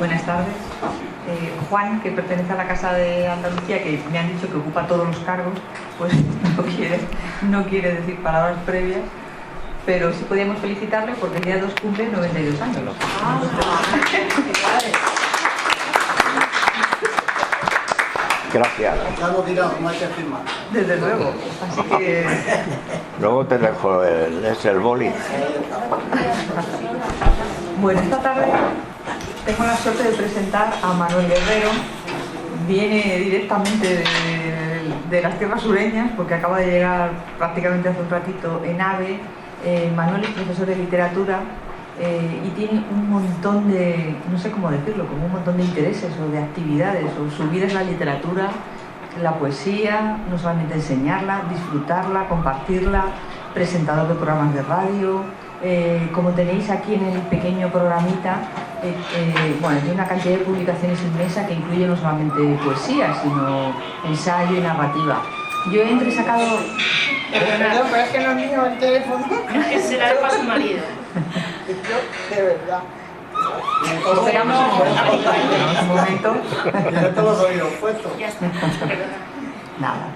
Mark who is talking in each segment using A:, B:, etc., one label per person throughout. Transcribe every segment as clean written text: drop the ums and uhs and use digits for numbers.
A: Buenas tardes. Juan, que pertenece a la Casa de Andalucía, que me han dicho que ocupa todos los cargos, pues no quiere decir palabras previas, pero sí podíamos felicitarle porque el día 2 cumple 92 años.
B: Gracias.
C: Claro, dirá, no hay que firmar.
A: Desde luego. Así que...
B: Luego te dejo el boli.
A: Bueno, esta tarde tengo la suerte de presentar a Manuel Guerrero. Viene directamente de las tierras sureñas, porque acaba de llegar prácticamente hace un ratito en AVE. Manuel es profesor de literatura y tiene un montón de, no sé cómo decirlo, como un montón de intereses o de actividades. O su vida es la literatura, la poesía, no solamente enseñarla, disfrutarla, compartirla, presentador de programas de radio. Como tenéis aquí en el pequeño programita, bueno, tiene una cantidad de publicaciones inmensa que incluye no solamente poesía, sino ensayo y narrativa. Yo he entresacado...
C: Perdón, pero es que no es mío el teléfono.
D: Que se la dejo a su marido.
C: Yo, de verdad.
A: Esperamos un momento.
C: Ya están los oídos puestos.
D: Ya está. Perdona.
A: Nada.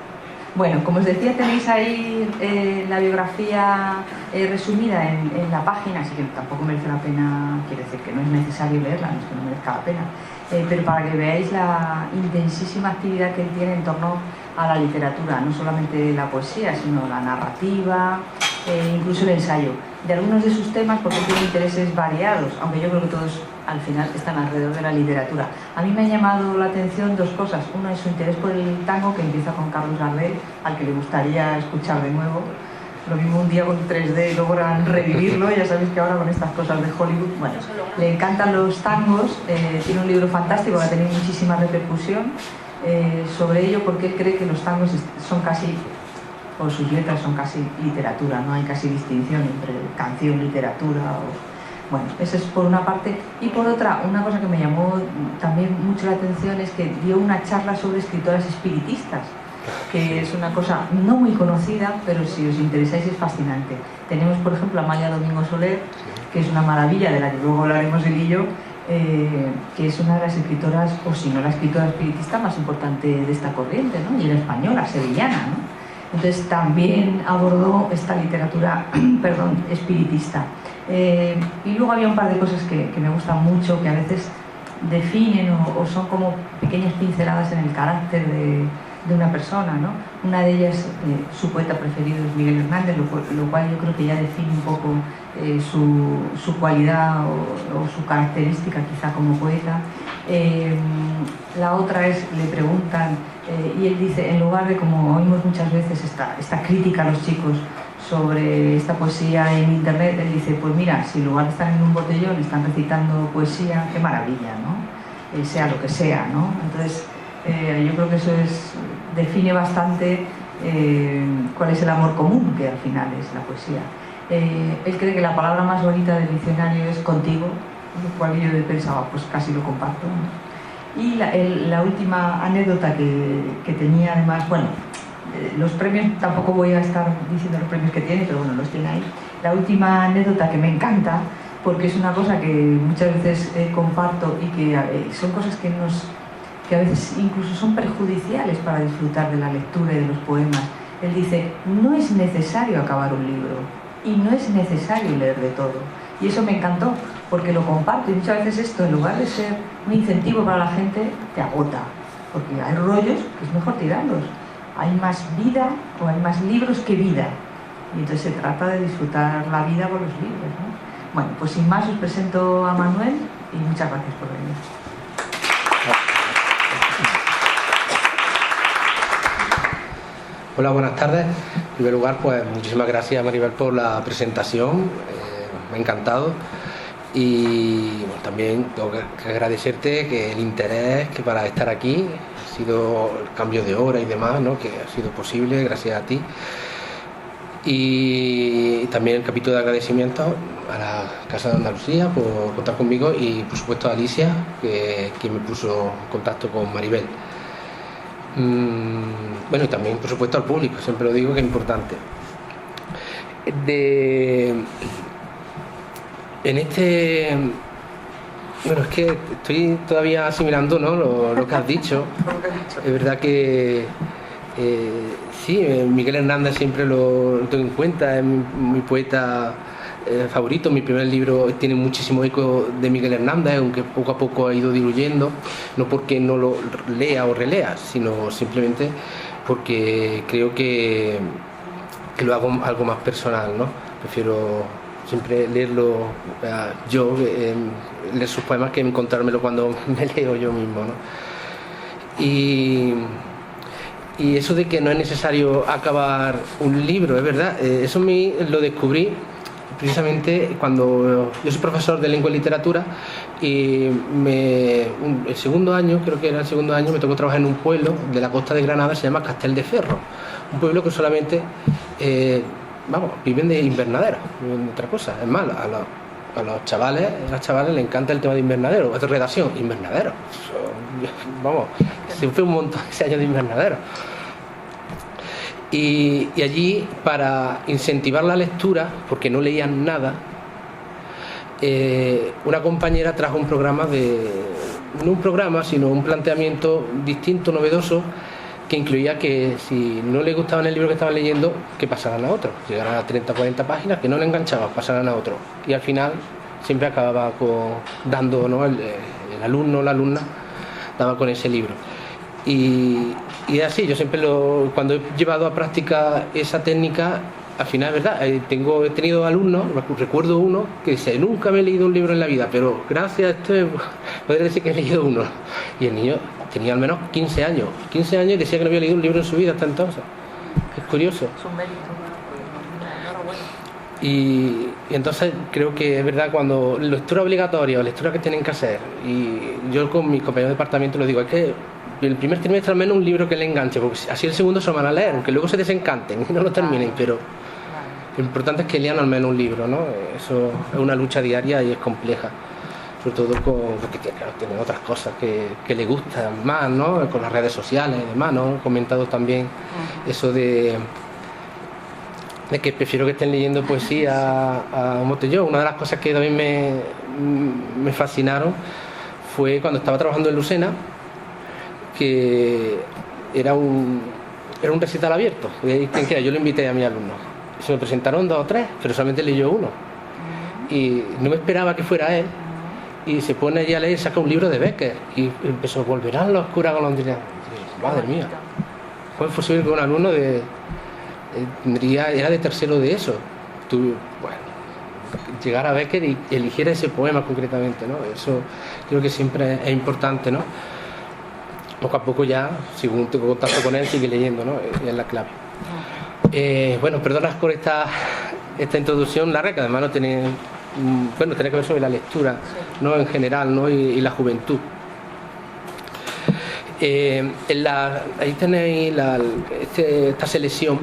A: Bueno, como os decía, tenéis ahí la biografía resumida en la página, así que tampoco merece la pena, quiere decir que no es necesario leerla, no es que no merezca la pena, pero para que veáis la intensísima actividad que él tiene en torno a la literatura, no solamente la poesía, sino la narrativa, incluso el ensayo, de algunos de sus temas, porque tiene intereses variados, aunque yo creo que todos al final están alrededor de la literatura. A mí me han llamado la atención dos cosas. Una es su interés por el tango, que empieza con Carlos Gardel, al que le gustaría escuchar de nuevo. Lo mismo un día con 3D logran revivirlo, ya sabéis que ahora con estas cosas de Hollywood, bueno, le encantan los tangos, tiene un libro fantástico que ha tenido muchísima repercusión sobre ello, porque él cree que los tangos son casi, o sus letras son casi literatura, no hay casi distinción entre canción, literatura o... Bueno, eso es por una parte. Y por otra, una cosa que me llamó también mucho la atención es que dio una charla sobre escritoras espiritistas, que es una cosa no muy conocida, pero si os interesáis es fascinante. Tenemos, por ejemplo, a Amalia Domingo Soler, que es una maravilla, de la que luego hablaremos él y yo, que es una de las escritoras, o si no la escritora espiritista más importante de esta corriente, ¿no? Y era española, sevillana, ¿no? Entonces también abordó esta literatura espiritista. Y luego había un par de cosas que me gustan mucho, que a veces definen o son como pequeñas pinceladas en el carácter de una persona, ¿no? Una de ellas, su poeta preferido es Miguel Hernández, lo cual yo creo que ya define un poco su cualidad o su característica quizá como poeta. La otra es, le preguntan, y él dice, en lugar de, como oímos muchas veces, esta crítica a los chicos sobre esta poesía en internet, él dice, pues mira, si en lugar de estar en un botellón están recitando poesía, qué maravilla, ¿no? Sea lo que sea, ¿no? Entonces, yo creo que eso define bastante cuál es el amor común, que al final es la poesía. Él cree que la palabra más bonita del diccionario es contigo, lo cual yo pensaba, pues casi lo comparto, ¿no? Y la última anécdota que tenía, además, bueno, los premios, tampoco voy a estar diciendo los premios que tiene, pero bueno, los tiene ahí. La última anécdota que me encanta, porque es una cosa que muchas veces comparto y que son cosas que a veces incluso son perjudiciales para disfrutar de la lectura y de los poemas. Él dice, no es necesario acabar un libro y no es necesario leer de todo. Y eso me encantó, porque lo comparto, y muchas veces esto, en lugar de ser un incentivo para la gente, te agota, porque hay rollos que es mejor tirarlos. Hay más vida o hay más libros que vida, y entonces se trata de disfrutar la vida con los libros, ¿no? Bueno, pues sin más os presento a Manuel y muchas gracias por venir.
E: Hola, buenas tardes. En primer lugar, pues muchísimas gracias, Maribel, por la presentación. Me ha encantado. Y bueno, también tengo que agradecerte que el interés que para estar aquí ha sido el cambio de hora y demás, ¿no? Que ha sido posible gracias a ti. Y también el capítulo de agradecimiento a la Casa de Andalucía por contar conmigo y por supuesto a Alicia, que me puso en contacto con Maribel. Bueno, y también por supuesto al público, siempre lo digo que es importante. En este Bueno, es que estoy todavía asimilando, ¿no?, lo que has dicho. Es verdad que sí, Miguel Hernández siempre lo tengo en cuenta, es mi poeta favorito. Mi primer libro tiene muchísimo eco de Miguel Hernández, aunque poco a poco ha ido diluyendo, no porque no lo lea o relea, sino simplemente porque creo que lo hago algo más personal, ¿no? Prefiero siempre leerlo yo, leer sus poemas, que encontrármelo cuando me leo yo mismo, ¿no? Y eso de que no es necesario acabar un libro, es verdad, eso lo descubrí precisamente cuando yo soy profesor de lengua y literatura, y el segundo año, creo que era el segundo año, me tocó trabajar en un pueblo de la costa de Granada, se llama Castel de Ferro, un pueblo que solamente viven de invernadero, viven de otra cosa. Es más, a los chavales, a las chavales les encanta el tema de invernadero, de redacción, invernadero. Se fue un montón ese año de invernadero. Y allí, para incentivar la lectura, porque no leían nada, una compañera trajo un programa no un programa, sino un planteamiento distinto, novedoso, que incluía que si no les gustaba el libro que estaban leyendo, que pasaran a otro. Llegaran a 30 o 40 páginas, que no le enganchaban, pasaran a otro. Y al final siempre acababa dando, ¿no?, el alumno o la alumna daba con ese libro. Y así, yo siempre cuando he llevado a práctica esa técnica, al final es verdad, he tenido alumnos, recuerdo uno que dice: nunca me he leído un libro en la vida, pero gracias a esto podría decir que he leído uno. Y el niño tenía al menos 15 años y decía que no había leído un libro en su vida hasta entonces. Es curioso.
A: Es un mérito, enhorabuena.
E: Y entonces creo que es verdad, cuando lectura obligatoria o lectura que tienen que hacer, y yo con mis compañeros de departamento lo digo, es que el primer trimestre al menos un libro que le enganche, porque así el segundo se lo van a leer, aunque luego se desencanten y no lo terminen, pero lo importante es que lean al menos un libro, ¿no? Eso es una lucha diaria y es compleja, sobre todo porque tienen otras cosas que le gustan más, ¿no?, con las redes sociales y demás, ¿no? He comentado también eso de que prefiero que estén leyendo poesía a Montelló. Una de las cosas que también me fascinaron fue cuando estaba trabajando en Lucena, que era un recital abierto. Yo lo invité a mis alumnos. Se me presentaron 2 o 3, pero solamente leyó uno. Y no me esperaba que fuera él. Y se pone allí a leer, saca un libro de Becker. Y empezó: volverán los curas golondrinas. Madre mía. ¿Cómo es posible que un alumno era de tercero de eso? Llegar a Becker y eligiera ese poema concretamente, ¿no? Eso creo que siempre es importante, ¿no? Poco a poco ya, según tengo contacto con él, sigue leyendo, ¿no? Es la clave. Bueno, perdona por esta introducción larga, que además tiene que ver sobre la lectura, ¿no?, en general, ¿no?, y la juventud. Ahí tenéis esta selección.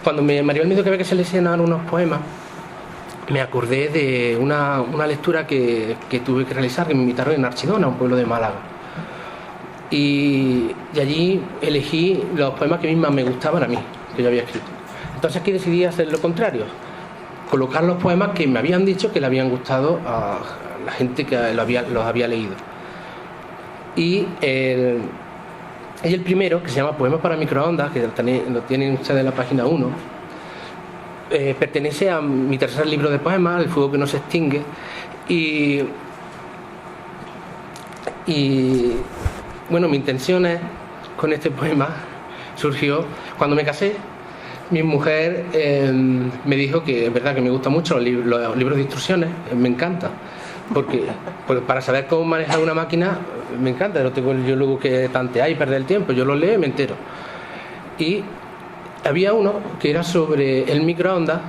E: Cuando Maribel me dijo que había que seleccionar unos poemas, me acordé de una lectura que tuve que realizar, que me invitaron en Archidona, un pueblo de Málaga. Y allí elegí los poemas que mismas me gustaban a mí, que yo había escrito. Entonces aquí decidí hacer lo contrario, colocar los poemas que me habían dicho que le habían gustado a la gente que los había leído. Y el primero, que se llama Poemas para microondas, que lo tienen ustedes en la página 1, pertenece a mi tercer libro de poemas, El fuego que no se extingue, y bueno, mi intención con este poema surgió cuando me casé. Mi mujer me dijo que es verdad que me gustan mucho los libros de instrucciones, me encanta, porque para saber cómo manejar una máquina me encanta, no tengo yo luego que tantear y perder el tiempo, yo lo leo y me entero. Y había uno que era sobre el microondas,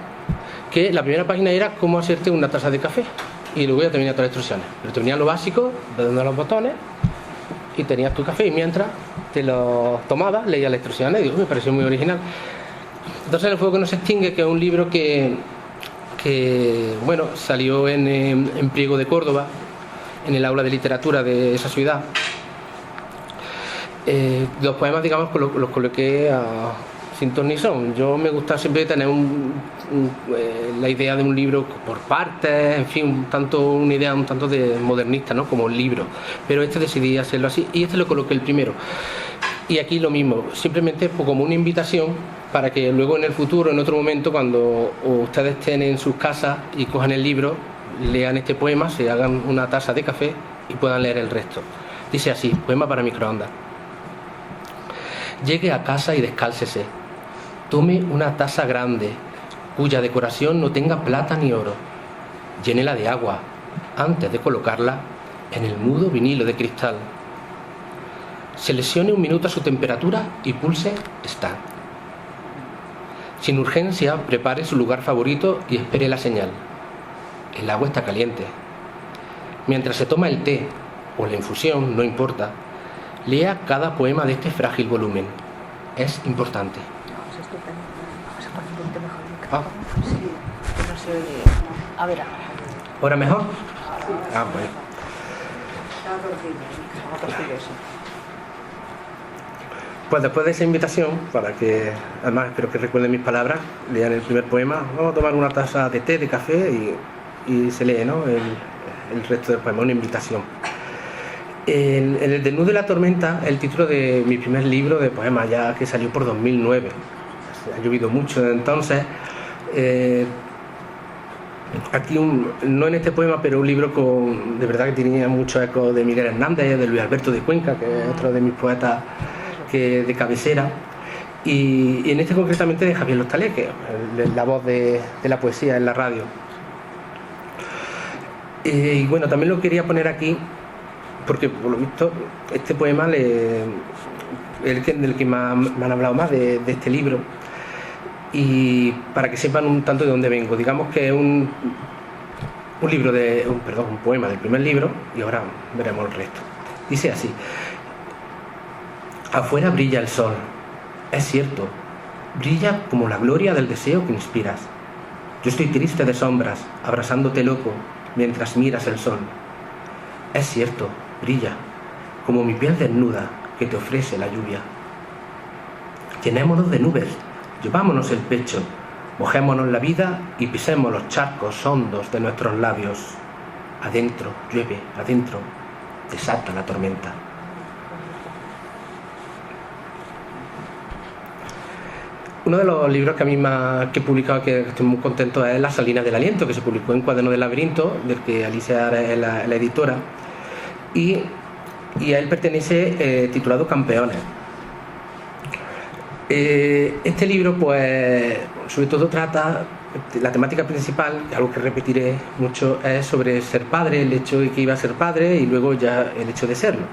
E: que la primera página era cómo hacerte una taza de café, y luego ya te venía todas las instrucciones, pero te venía lo básico, dando los botones, y tenías tu café, y mientras te lo tomabas leías las instrucciones, y digo, me pareció muy original. Entonces El fuego que no se extingue, que es un libro que salió en Priego de Córdoba, en el aula de literatura de esa ciudad. Los poemas, digamos, los coloqué sin ton ni son. Yo me gusta siempre tener la idea de un libro por partes, en fin, una idea un tanto de modernista, ¿no? Como el libro. Pero decidí hacerlo así y lo coloqué el primero. Y aquí lo mismo, simplemente pues, como una invitación para que luego en el futuro, en otro momento, cuando ustedes estén en sus casas y cojan el libro, lean este poema, se hagan una taza de café y puedan leer el resto. Dice así, poema para microondas. Llegue a casa y descálcese. Tome una taza grande, cuya decoración no tenga plata ni oro. Llénela de agua, antes de colocarla en el mudo vinilo de cristal. Seleccione un minuto a su temperatura y pulse Start. Sin urgencia, prepare su lugar favorito y espere la señal. El agua está caliente. Mientras se toma el té o la infusión, no importa, lea cada poema de este frágil volumen. Es importante.
F: Vamos a poner un poquito mejor el
E: Ah.
F: micrófono. Sí, que no se oye. A ver, ahora.
E: ¿Ahora mejor? Ah, bueno.
F: Vamos a corregir eso.
E: Pues después de esa invitación, para que, además espero que recuerden mis palabras, lean el primer poema, vamos a tomar una taza de té, de café y se lee, ¿no? el resto del poema, una invitación. En El desnudo y la tormenta, el título de mi primer libro de poemas, ya que salió por 2009. Ha llovido mucho desde entonces. Aquí, no en este poema, pero un libro de verdad que tenía mucho eco de Miguel Hernández, de Luis Alberto de Cuenca, que es otro de mis poetas de cabecera, y en este concretamente de Javier Lostalé, que es la voz de la poesía en la radio. Y bueno, también lo quería poner aquí porque por lo visto este poema del que me han hablado más de este libro, y para que sepan un tanto de dónde vengo. Digamos que es un poema del primer libro, y ahora veremos el resto. Dice así: afuera brilla el sol, es cierto, brilla como la gloria del deseo que inspiras. Yo estoy triste de sombras, abrazándote loco, mientras miras el sol. Es cierto, brilla, como mi piel desnuda que te ofrece la lluvia. Llenémonos de nubes, llevámonos el pecho, mojémonos la vida y pisemos los charcos hondos de nuestros labios. Adentro llueve, adentro desata la tormenta. Uno de los libros que a mí que he publicado, que estoy muy contento, es Las Salinas del Aliento, que se publicó en Cuaderno del Laberinto, del que Alicia Ara es la editora, y a él pertenece titulado Campeones. Este libro, pues, sobre todo trata, la temática principal, algo que repetiré mucho, es sobre ser padre, el hecho de que iba a ser padre y luego ya el hecho de serlo.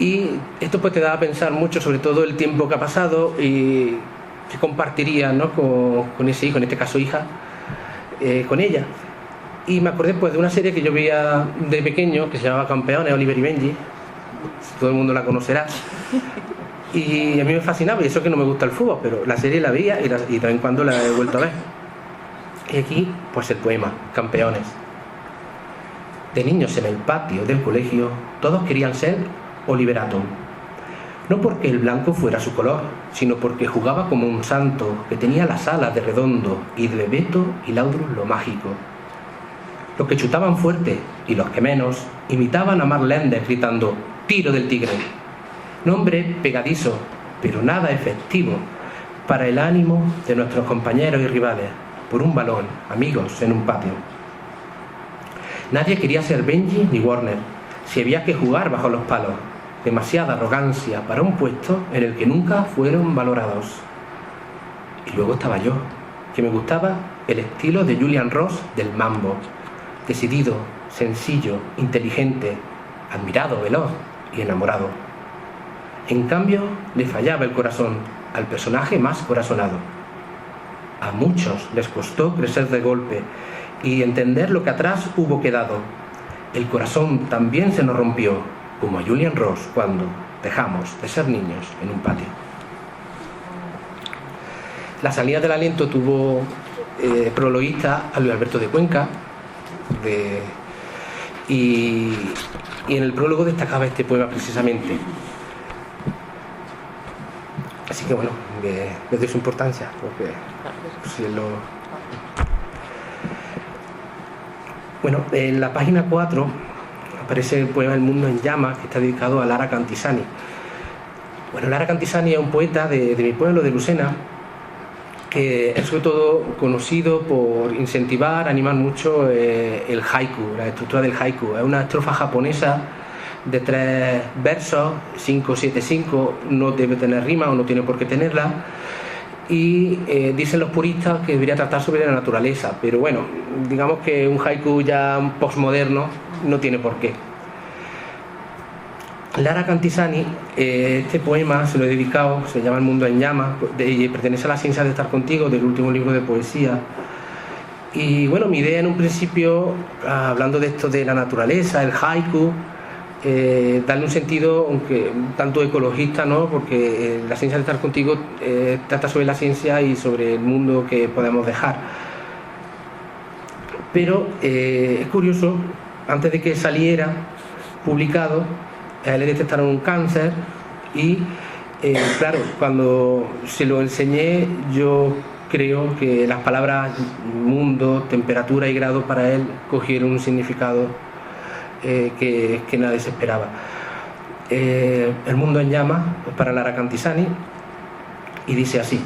E: Y esto pues te da a pensar mucho sobre todo el tiempo que ha pasado y que compartiría, ¿no? con ese hijo, en este caso hija, con ella. Y me acordé pues de una serie que yo veía de pequeño que se llamaba Campeones, Oliver y Benji, todo el mundo la conocerá, y a mí me fascinaba, y eso que no me gusta el fútbol, pero la serie la veía y de vez en cuando la he vuelto a ver. Y aquí pues el poema Campeones. De niños en el patio del colegio todos querían ser Oliver Atom, no porque el blanco fuera su color, sino porque jugaba como un santo que tenía las alas de Redondo y de Bebeto y Laudrup lo mágico. Los que chutaban fuerte y los que menos imitaban a Mark Lenders gritando «Tiro del tigre». Nombre pegadizo, pero nada efectivo para el ánimo de nuestros compañeros y rivales, por un balón, amigos en un patio. Nadie quería ser Benji ni Warner, si había que jugar bajo los palos. Demasiada arrogancia para un puesto en el que nunca fueron valorados. Y luego estaba yo, que me gustaba el estilo de Julian Ross del mambo. Decidido, sencillo, inteligente, admirado, veloz y enamorado. En cambio, le fallaba el corazón al personaje más corazonado. A muchos les costó crecer de golpe y entender lo que atrás hubo quedado. El corazón también se nos rompió, como a Julian Ross cuando dejamos de ser niños en un patio. La Salida del Aliento tuvo prologuista a Luis Alberto de Cuenca, y en el prólogo destacaba este poema precisamente. Así que bueno, le doy su importancia, porque si lo... Bueno, en la página 4 aparece el poema El mundo en llamas, que está dedicado a Lara Cantisani. Bueno, Lara Cantisani es un poeta de mi pueblo, de Lucena, que es sobre todo conocido por incentivar, animar mucho el haiku, la estructura del haiku. Es una estrofa japonesa de 3 versos, 5, 7, 5, no debe tener rima o no tiene por qué tenerla, y dicen los puristas que debería tratar sobre la naturaleza, pero bueno, digamos que un haiku ya postmoderno no tiene por qué. Lara Cantisani, este poema se lo he dedicado, se llama El mundo en llamas, pertenece a La ciencia de estar contigo, del último libro de poesía. Y bueno, mi idea en un principio, hablando de esto de la naturaleza, el haiku, darle un sentido, aunque un tanto ecologista, ¿no? Porque La ciencia de estar contigo trata sobre la ciencia y sobre el mundo que podemos dejar. Pero es curioso, antes de que saliera publicado, a él le detectaron un cáncer y claro, cuando se lo enseñé, yo creo que las palabras mundo, temperatura y grado para él cogieron un significado que nadie se esperaba. El mundo en llamas para Lara Cantisani, y dice así: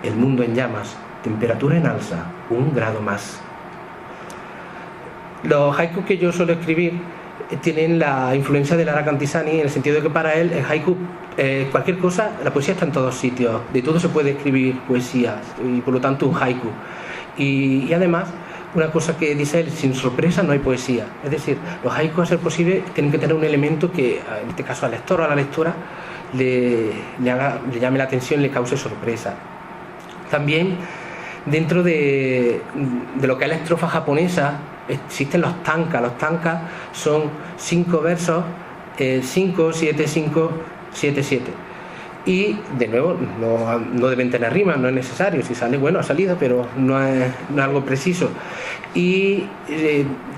E: el mundo en llamas, temperatura en alza, 1 grado más. Los haikus que yo suelo escribir tienen la influencia de Lara Cantisani, en el sentido de que para él el haiku, cualquier cosa, la poesía está en todos sitios, de todo se puede escribir poesía, y por lo tanto un haiku. Y además, una cosa que dice él: sin sorpresa no hay poesía. Es decir, los haikus, a ser posible, tienen que tener un elemento que, en este caso al lector o a la lectora, le llame la atención, le cause sorpresa. También, dentro de lo que es la estrofa japonesa, existen los tankas. Los tankas son 5 versos, 5, 7, 5, 7, 7. Y, de nuevo, no deben tener rimas, no es necesario. Si sale, bueno, ha salido, pero no es algo preciso. Y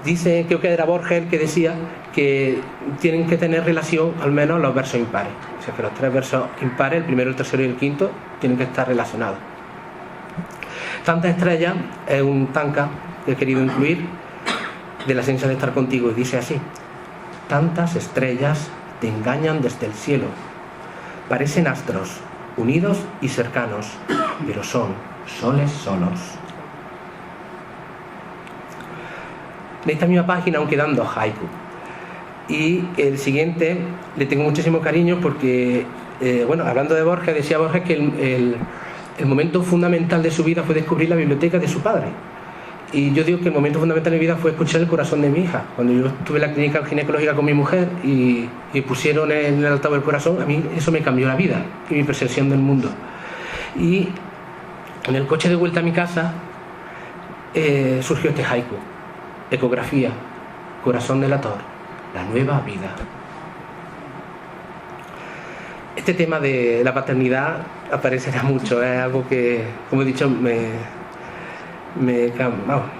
E: dice, creo que era Borges el que decía que tienen que tener relación al menos los versos impares. O sea, que los 3 versos impares, el primero, el tercero y el quinto, tienen que estar relacionados. Tantas estrellas es un tanka que he querido incluir, de La ciencia de estar contigo, y dice así: tantas estrellas te engañan desde el cielo, parecen astros, unidos y cercanos, pero son soles solos. En esta misma página aún quedan 2 haiku, y el siguiente le tengo muchísimo cariño porque, bueno, hablando de Borges, decía Borges que el momento fundamental de su vida fue descubrir la biblioteca de su padre. Y yo digo que el momento fundamental de mi vida fue escuchar el corazón de mi hija. Cuando yo estuve en la clínica ginecológica con mi mujer y pusieron en el altavoz del corazón, a mí eso me cambió la vida y mi percepción del mundo. Y en el coche de vuelta a mi casa surgió este haiku: ecografía, corazón delator, la nueva vida. Este tema de la paternidad aparecerá mucho, es algo que, como he dicho,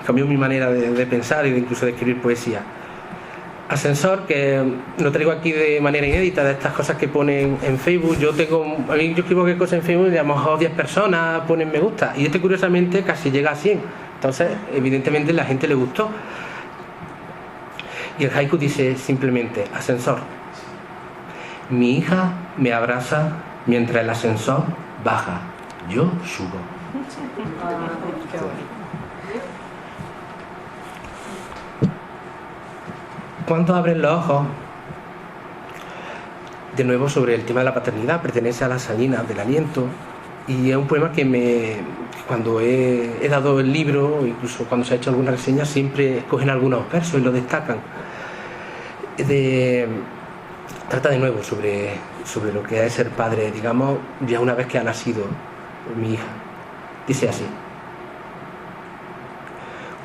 E: cambió mi manera de pensar y incluso de escribir poesía. Ascensor, que lo traigo aquí de manera inédita, de estas cosas que ponen en Facebook. Yo escribo cualquier cosa en Facebook y a lo mejor 10 personas ponen me gusta, y este curiosamente casi llega a 100. Entonces, evidentemente, a la gente le gustó. Y el haiku dice simplemente: ascensor, mi hija me abraza mientras el ascensor baja, yo subo. ¿Cuántos abren los ojos? De nuevo, sobre el tema de la paternidad, pertenece a Las Salinas del Aliento, y es un poema que cuando he dado el libro, incluso cuando se ha hecho alguna reseña, siempre cogen algunos versos y lo destacan. Trata de nuevo sobre lo que es ser padre, digamos, ya una vez que ha nacido mi hija. Dice así: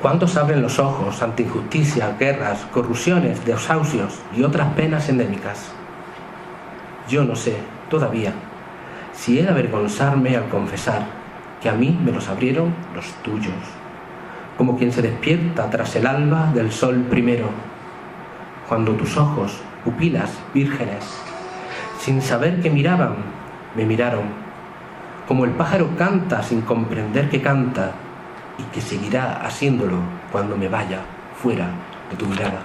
E: ¿cuántos abren los ojos ante injusticias, guerras, corrupciones, desahucios y otras penas endémicas? Yo no sé, todavía, si he de avergonzarme al confesar que a mí me los abrieron los tuyos, como quien se despierta tras el alba del sol primero, cuando tus ojos, pupilas vírgenes, sin saber que miraban, me miraron, como el pájaro canta sin comprender que canta y que seguirá haciéndolo cuando me vaya fuera de tu mirada.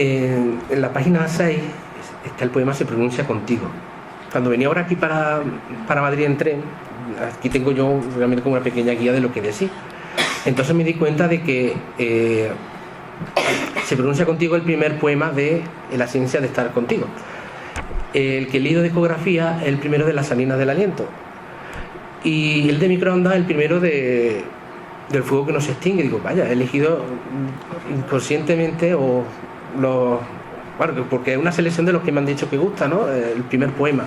E: En la página 6 está el poema Se pronuncia contigo. Cuando venía ahora aquí para Madrid en tren, aquí tengo yo realmente como una pequeña guía de lo que decía. Entonces me di cuenta de que Se pronuncia contigo el primer poema de La ciencia de estar contigo. El que he leído de ecografía es el primero de Las salinas del aliento. Y el de microondas el primero del fuego que no se extingue. Digo, vaya, he elegido inconscientemente bueno, porque es una selección de los que me han dicho que gusta, ¿no? El primer poema.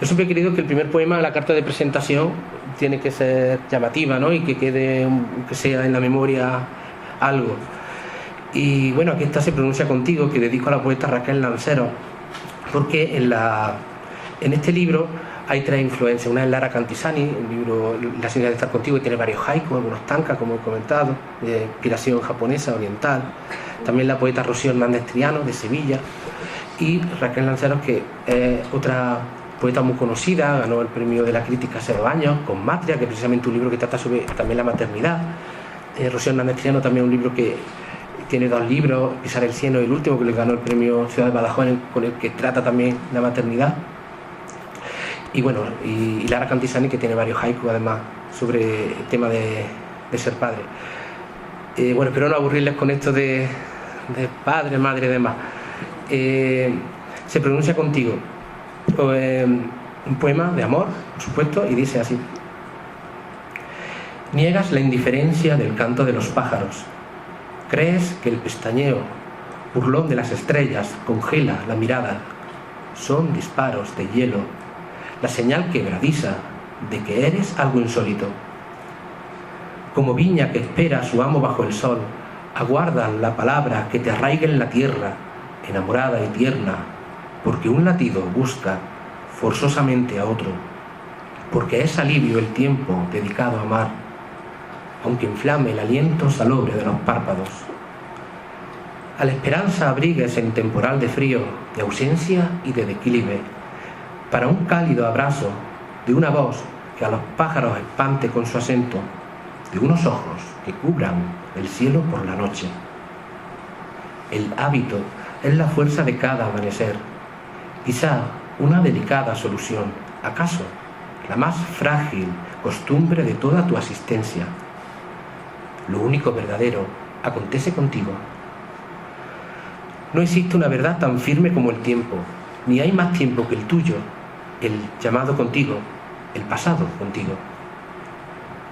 E: Yo siempre he querido que el primer poema, la carta de presentación, tiene que ser llamativa, ¿no? Y que quede, que sea en la memoria algo. Y bueno, aquí está Se pronuncia contigo, que dedico a la poeta Raquel Lanceros, porque en este libro hay tres influencias. Una es Lara Cantisani, el libro La ciencia de estar contigo, y tiene varios haikus, algunos tankas, como he comentado, de inspiración japonesa, oriental. También la poeta Rocío Hernández Triano, de Sevilla. Y Raquel Lanceros, que es otra poeta muy conocida, ganó el premio de la crítica hace 2 años, con Matria, que es precisamente un libro que trata sobre también la maternidad. Rocío Hernández Triano, también un libro que tiene 2 libros, Pisar el cielo y el último, que le ganó el premio Ciudad de Badajoz, con el que trata también la maternidad. Y bueno, y Lara Cantisani, que tiene varios haikus además sobre el tema de ser padre. Bueno, espero no aburrirles con esto de padre, madre y demás. Se pronuncia contigo. Un poema de amor, por supuesto, y dice así: niegas la indiferencia del canto de los pájaros. Crees que el pestañeo burlón de las estrellas congela la mirada. Son disparos de hielo, la señal quebradiza de que eres algo insólito. Como viña que espera a su amo bajo el sol, aguardan la palabra que te arraigue en la tierra, enamorada y tierna, porque un latido busca forzosamente a otro, porque es alivio el tiempo dedicado a amar, aunque inflame el aliento salobre de los párpados. A la esperanza abrigues en temporal de frío, de ausencia y de declive, para un cálido abrazo de una voz que a los pájaros espante con su acento, de unos ojos que cubran el cielo por la noche. El hábito es la fuerza de cada amanecer, quizá una delicada solución, acaso la más frágil costumbre de toda tu asistencia. Lo único verdadero acontece contigo. No existe una verdad tan firme como el tiempo, ni hay más tiempo que el tuyo, el llamado contigo, el pasado contigo.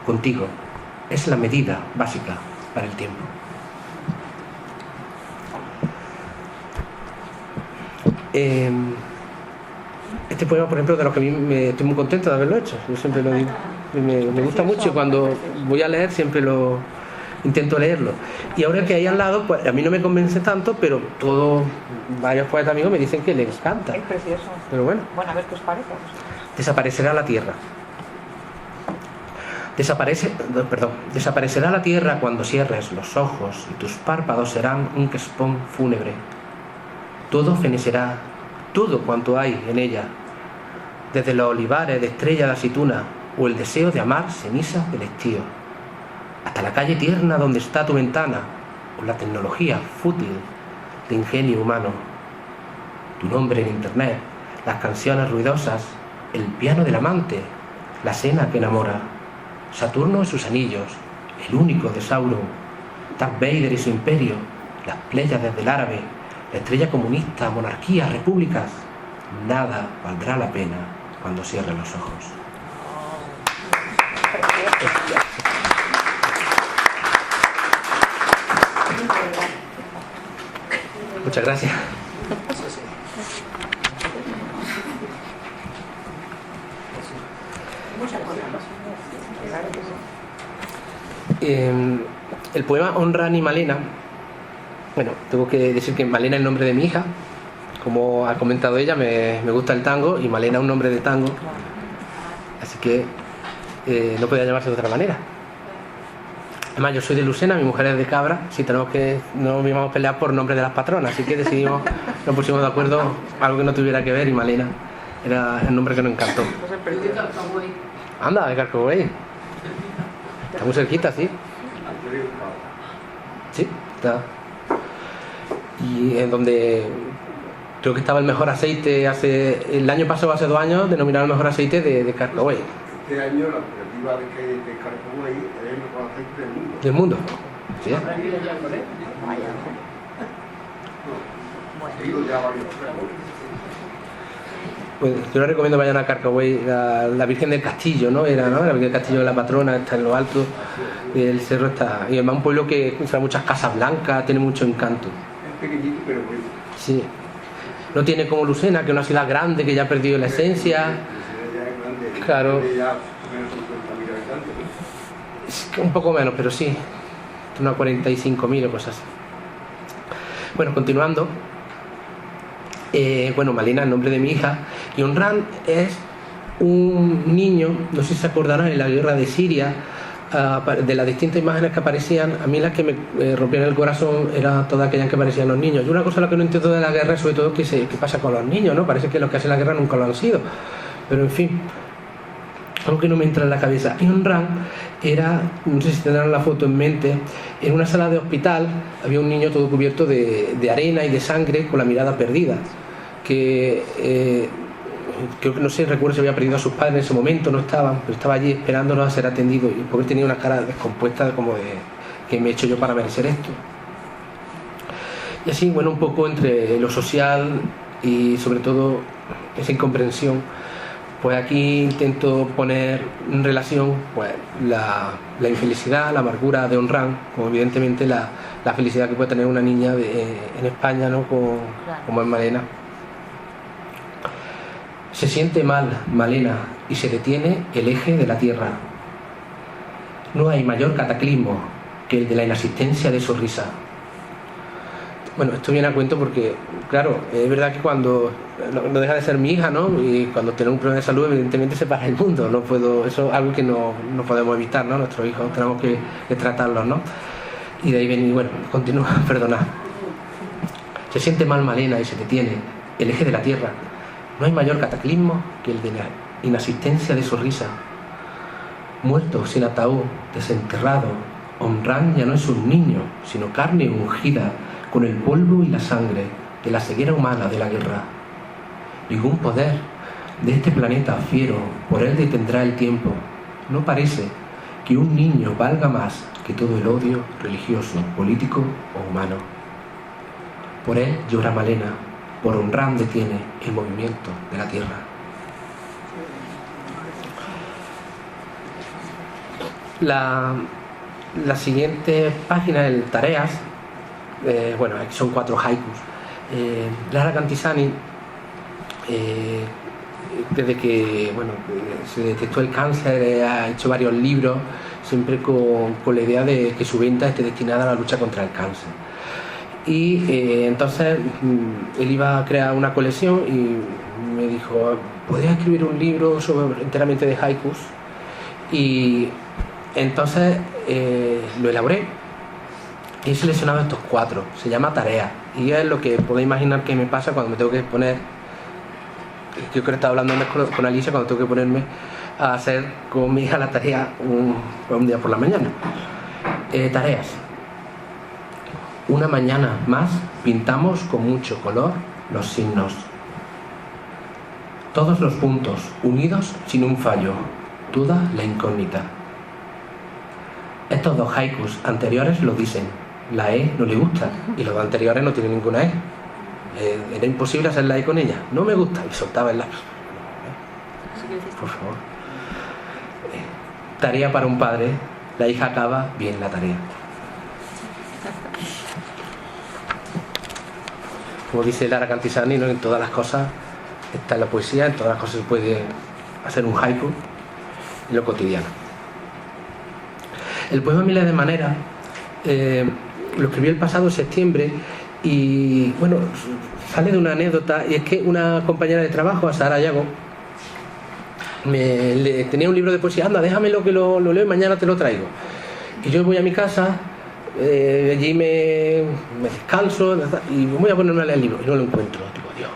E: Contigo es la medida básica para el tiempo. Este poema, por ejemplo, de lo que a mí estoy muy contento de haberlo hecho. Yo siempre lo digo. Me gusta mucho, cuando voy a leer siempre lo intento leerlo. Y ahora que hay al lado, pues a mí no me convence tanto, pero varios poetas amigos me dicen que les encanta.
F: Es precioso.
E: Pero bueno.
F: Bueno, a ver qué os parece.
E: Desaparecerá la tierra. Desaparecerá la tierra cuando cierres los ojos y tus párpados serán un crespón fúnebre. Todo fenecerá, todo cuanto hay en ella, desde los olivares de estrella de aceituna o el deseo de amar cenizas del estío, hasta la calle tierna donde está tu ventana o la tecnología fútil de ingenio humano. Tu nombre en internet, las canciones ruidosas, el piano del amante, la cena que enamora, Saturno y sus anillos, el único de Sauron, Darth Vader y su imperio, las Pléyades del árabe, la estrella comunista, monarquías, repúblicas. Nada valdrá la pena cuando cierres los ojos. Muchas gracias. El poema honra a Malena. Bueno, tengo que decir que Malena es el nombre de mi hija. Como ha comentado ella, me gusta el tango y Malena es un nombre de tango. Así que no podía llamarse de otra manera. Además, yo soy de Lucena, mi mujer es de Cabra, si tenemos que, no íbamos a pelear por nombre de las patronas, así que decidimos, nos pusimos de acuerdo, algo que no tuviera que ver, y Malena era el nombre que nos encantó. Anda, de Carcagüey. Está muy cerquita, sí. Sí, está. Y en donde creo que estaba el mejor aceite el año pasado, hace 2 años, denominaron el mejor aceite de Carcagüey.
G: Este año la cooperativa de Carcagüey es el mejor aceite del mundo.
E: Del mundo. Sí.
G: He ido ya a varios pueblos.
E: Pues yo les recomiendo que vayan a Carcagüey, la Virgen del Castillo, ¿no? La Virgen del Castillo de la patrona, está en lo alto del cerro, está. Y además un pueblo que tiene muchas casas blancas, tiene mucho encanto.
G: Es pequeñito pero bueno.
E: Sí. No tiene como Lucena, que es una ciudad grande que ya ha perdido la esencia.
G: Ya es grande.
E: Claro.
G: Tiene ya menos de 50.000 habitantes, ¿no?
E: Es que un poco menos, pero sí. Unos 45.000 o cosas así. Bueno, continuando. Bueno, Malena, el nombre de mi hija, y Honran es un niño, no sé si se acordarán, en la guerra de Siria, de las distintas imágenes que aparecían. A mí las que me rompían el corazón eran todas aquellas que aparecían los niños. Y una cosa la que no entiendo de la guerra es sobre todo qué pasa con los niños, ¿no? Parece que los que hacen la guerra nunca lo han sido, pero en fin, algo que no me entra en la cabeza. Y Honran era, no sé si tendrán la foto en mente, en una sala de hospital había un niño todo cubierto de arena y de sangre, con la mirada perdida, que creo que no sé, recuerdo si había perdido a sus padres en ese momento, no estaban, pero estaba allí esperándonos a ser atendido, y porque tenía una cara descompuesta, como de ¿qué me he hecho yo para merecer esto? Y así, bueno, un poco entre lo social y sobre todo esa incomprensión, pues aquí intento poner en relación pues la infelicidad, la amargura de Honran, como evidentemente la felicidad que puede tener una niña en España, ¿no? Como es Malena. Se siente mal Malena y se detiene el eje de la tierra. No hay mayor cataclismo que el de la inexistencia de su risa. Bueno, esto viene a cuento porque, claro, es verdad que cuando no deja de ser mi hija, ¿no? Y cuando tiene un problema de salud, evidentemente se para el mundo. No puedo, eso es algo que no podemos evitar, ¿no? Nuestros hijos tenemos que tratarlos, ¿no? Y de ahí venir, bueno, continúa, perdonad. Se siente mal Malena y se detiene el eje de la tierra. No hay mayor cataclismo que el de la inasistencia de su risa. Muerto sin ataúd, desenterrado, Honran ya no es un niño, sino carne ungida con el polvo y la sangre de la ceguera humana de la guerra. Ningún poder de este planeta fiero por él detendrá el tiempo. No parece que un niño valga más que todo el odio religioso, político o humano. Por él llora Malena, por Honran detiene el movimiento de la tierra. La siguiente página, el Tareas, bueno, son 4 haikus. Lara Cantisani, desde que se detectó el cáncer, ha hecho varios libros, siempre con la idea de que su venta esté destinada a la lucha contra el cáncer. Y entonces él iba a crear una colección y me dijo, ¿podrías escribir un libro enteramente de haikus? Y entonces lo elaboré y he seleccionado estos 4. Se llama Tarea, y es lo que podéis imaginar que me pasa cuando me tengo que poner, yo creo que estaba hablando antes con Alicia, cuando tengo que ponerme a hacer con mi hija la tarea un día por la mañana. Tareas. Una mañana más pintamos con mucho color los signos. Todos los puntos unidos sin un fallo, toda la incógnita. Estos 2 haikus anteriores lo dicen. La E no le gusta y los anteriores no tienen ninguna E. Era imposible hacer la E con ella. No me gusta, y soltaba el lápiz. Por favor. Tarea para un padre. La hija acaba bien la tarea. Como dice Lara Cantisani, ¿no? En todas las cosas está la poesía, en todas las cosas se puede hacer un haiku, en lo cotidiano. El poema Miles de Maneras lo escribí el pasado septiembre y, bueno, sale de una anécdota, y es que una compañera de trabajo, a Sara Yago, tenía un libro de poesía. Anda, déjamelo que lo leo y mañana te lo traigo. Y yo voy a mi casa, allí me descalzo y voy a ponerme a leer el libro y no lo encuentro. Digo, Dios,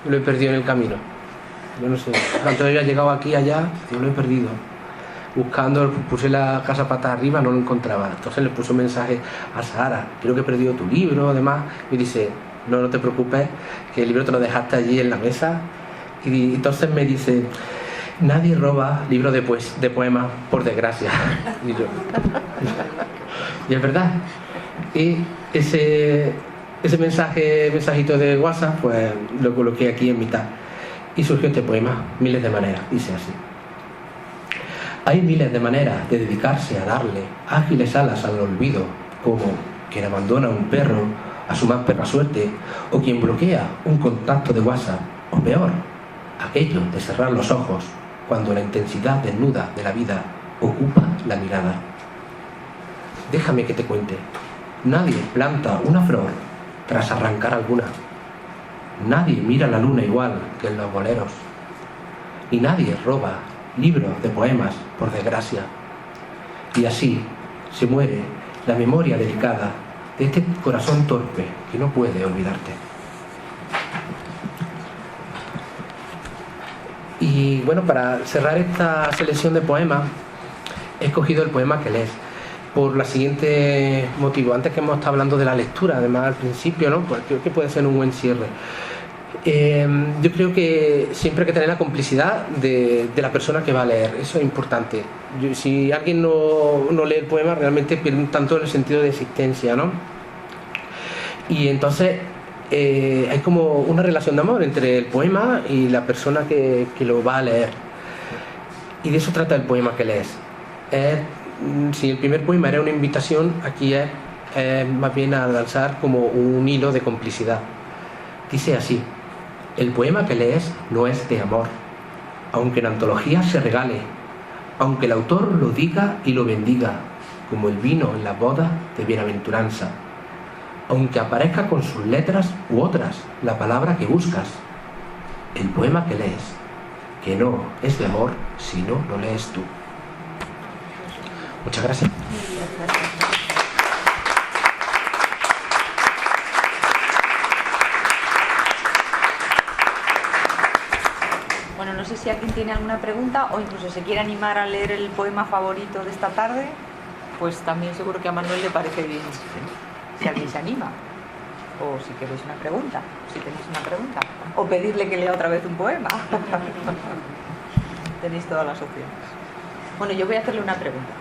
E: lo he perdido en el camino. Yo no sé, tanto había llegado aquí, allá, yo lo he perdido. Buscando, puse la casa patas arriba, no lo encontraba. Entonces le puse un mensaje a Sara, creo que he perdido tu libro, además. Y dice, no te preocupes, que el libro te lo dejaste allí en la mesa. Y entonces me dice, nadie roba libros de poemas, por desgracia. Y yo, y es verdad. Y ese mensajito de WhatsApp, pues lo coloqué aquí en mitad. Y surgió este poema, Miles de maneras, dice así. Hay miles de maneras de dedicarse a darle ágiles alas al olvido, como quien abandona a un perro a su más perra suerte, o quien bloquea un contacto de WhatsApp, o peor, aquello de cerrar los ojos cuando la intensidad desnuda de la vida ocupa la mirada. Déjame que te cuente, nadie planta una flor tras arrancar alguna. Nadie mira la luna igual que en los boleros. Y nadie roba libros de poemas, por desgracia. Y así se muere la memoria delicada de este corazón torpe que no puede olvidarte. Y bueno, para cerrar esta selección de poemas, he escogido el poema que lees por la siguiente motivo. Antes que hemos estado hablando de la lectura, además al principio, ¿no? Pues creo que puede ser un buen cierre. Yo creo que siempre hay que tener la complicidad de la persona que va a leer, eso es importante. Si alguien no lee el poema, realmente pierde tanto en el sentido de existencia, ¿no? Y entonces hay como una relación de amor entre el poema y la persona que lo va a leer. Y de eso trata el poema que lees. Si el primer poema era una invitación, aquí es más bien a lanzar como un hilo de complicidad. Dice así: el poema que lees no es de amor, aunque en antología se regale, aunque el autor lo diga y lo bendiga, como el vino en las bodas de bienaventuranza, aunque aparezca con sus letras u otras la palabra que buscas. El poema que lees, que no es de amor si no lo lees tú. Muchas gracias.
A: Bueno, no sé si alguien tiene alguna pregunta o incluso se quiere animar a leer el poema favorito de esta tarde, pues también seguro que a Manuel le parece bien, si alguien se anima. O si queréis una pregunta, si tenéis una pregunta. O pedirle que lea otra vez un poema. Tenéis todas las opciones. Bueno, yo voy a hacerle una pregunta.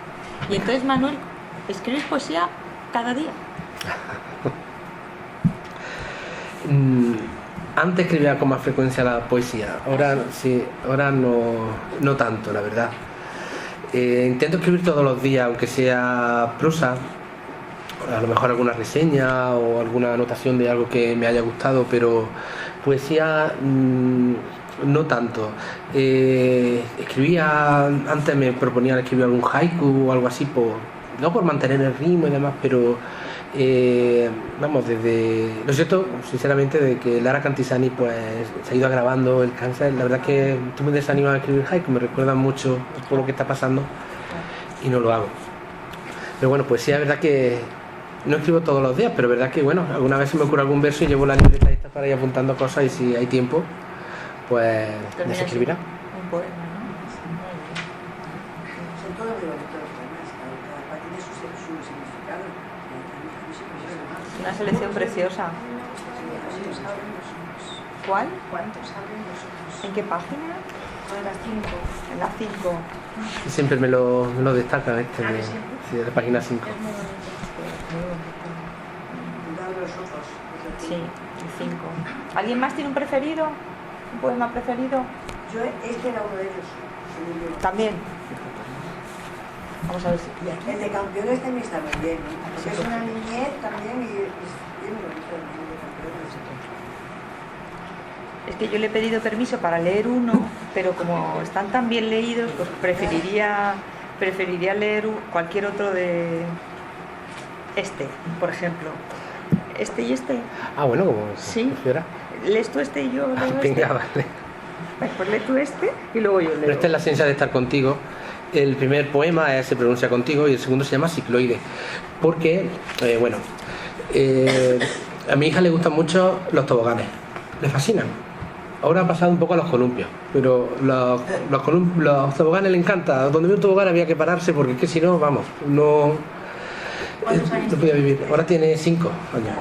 A: Y entonces, Manuel, ¿escribes poesía cada día?
E: Antes escribía con más frecuencia la poesía, ahora sí, ahora no tanto, la verdad. Intento escribir todos los días, aunque sea prosa, a lo mejor alguna reseña o alguna anotación de algo que me haya gustado, pero poesía no tanto. Escribía, antes me proponía escribir algún haiku o algo así, no por mantener el ritmo y demás, pero vamos, lo cierto, sinceramente, de que Lara Cantisani pues se ha ido agravando el cáncer. La verdad es que estoy muy desanimado a escribir haiku, me recuerda mucho por lo que está pasando y no lo hago. Pero bueno, pues sí, es verdad que no escribo todos los días, pero es verdad que bueno, alguna vez se me ocurre algún verso y llevo la libreta esta para ir apuntando cosas, y si hay tiempo, pues ya se escribirá.
A: Un poema, ¿no?
H: Son todos muy bonitos los poemas, cada cual tiene su significado.
A: Una selección preciosa. ¿Cuál?
H: ¿Cuántos abren los ojos?
A: ¿En qué página?
H: En las 5.
A: En la 5.
E: Y siempre me lo destacan de la página 5.
H: Es muy bonito. Cuidado los ojos.
A: Sí, el 5. ¿Alguien más tiene un preferido? ¿Un poema preferido?
H: Yo, este era uno de ellos.
A: También. Vamos a ver si...
H: El de campeones también está muy bien, ¿no? Porque es una niñez también y es muy bonito el de campeones.
A: Es que yo le he pedido permiso para leer uno, pero como están tan bien leídos, pues preferiría leer cualquier otro de este, por ejemplo. Este y este.
E: Ah, bueno, como
A: Sí.
E: prefiera.
A: ¿Lees tú este y yo leo este?
E: Venga, vale.
A: Pues lee tú este y luego yo leo.
E: Pero esta es la esencia de estar contigo, El primer poema se pronuncia contigo y el segundo se llama Cicloide. Porque, a mi hija le gustan mucho los toboganes, le fascinan. Ahora ha pasado un poco a los columpios, pero los toboganes le encanta. Donde ve un tobogán había que pararse porque es que si no, vamos, no podía vivir. Ahora tiene 5 años.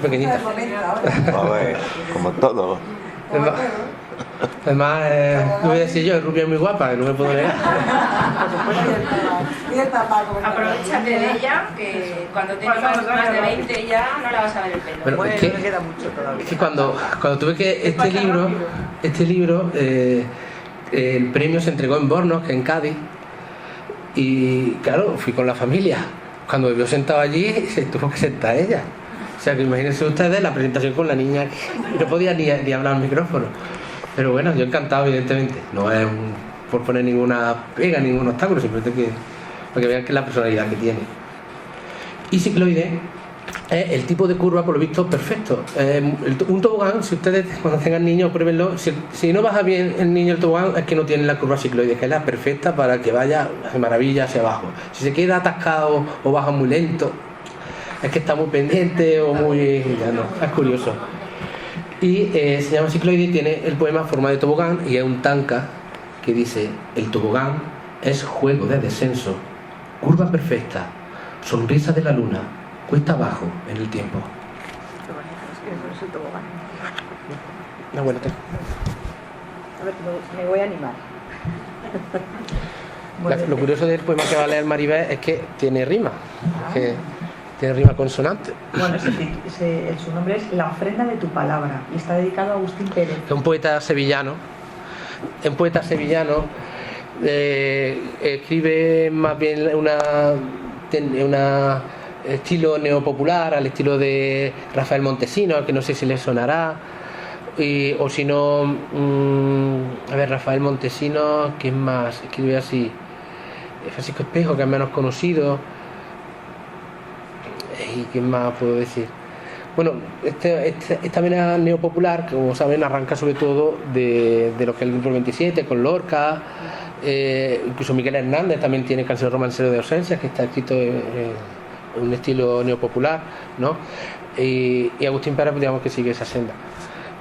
E: Pequeñita.
B: A ver, como todo.
E: Además, no voy a decir yo, es rubia y muy guapa, no me puedo negar.
H: Y el papá, como
D: Aprovechate de ella, que cuando tenga más de 20 ya no la vas a ver el pelo.
E: Pero
F: Bueno,
E: es que,
F: me queda mucho todavía.
E: es que cuando tuve que este libro el premio se entregó en Bornos, que en Cádiz, y claro, fui con la familia. Cuando me vio sentado allí, se tuvo que sentar ella. O sea, que imagínense ustedes la presentación con la niña, que no podía ni hablar al micrófono. Pero bueno, yo encantado, evidentemente. No es por poner ninguna pega, ningún obstáculo, simplemente para que vean que es la personalidad que tiene. Y cicloide es el tipo de curva, por lo visto, perfecto. Un tobogán, si ustedes cuando tengan niños, pruébenlo. Si no baja bien el niño el tobogán, es que no tiene la curva cicloide, que es la perfecta para que vaya de maravilla hacia abajo. Si se queda atascado o baja muy lento, es que está muy pendiente o muy... ya no, es curioso. Y se llama Cicloide y tiene el poema Forma de tobogán y es un tanca que dice: el tobogán es juego de descenso, curva perfecta, sonrisa de la luna, cuesta abajo en el tiempo.
F: Qué bonito, es que no es el tobogán.
E: No, bueno,
F: A ver, me voy a animar.
E: lo curioso del poema que va a leer Maribel es que tiene rima, que tiene rima consonante.
A: Bueno, su nombre es La ofrenda de tu palabra y está dedicado a Agustín Pérez.
E: Es un poeta sevillano. Escribe más bien una estilo neopopular, al estilo de Rafael Montesinos, que no sé si le sonará. O si no, Rafael Montesinos, ¿quién más? Escribe así. Francisco Espejo, que es menos conocido. ¿Y qué más puedo decir? Bueno, esta vena neopopular, que como saben, arranca sobre todo de lo que es el Grupo 27, con Lorca, incluso Miguel Hernández también tiene Canción romancero de ausencias, que está escrito en un estilo neopopular, ¿no? Y Agustín Pérez, digamos que sigue esa senda.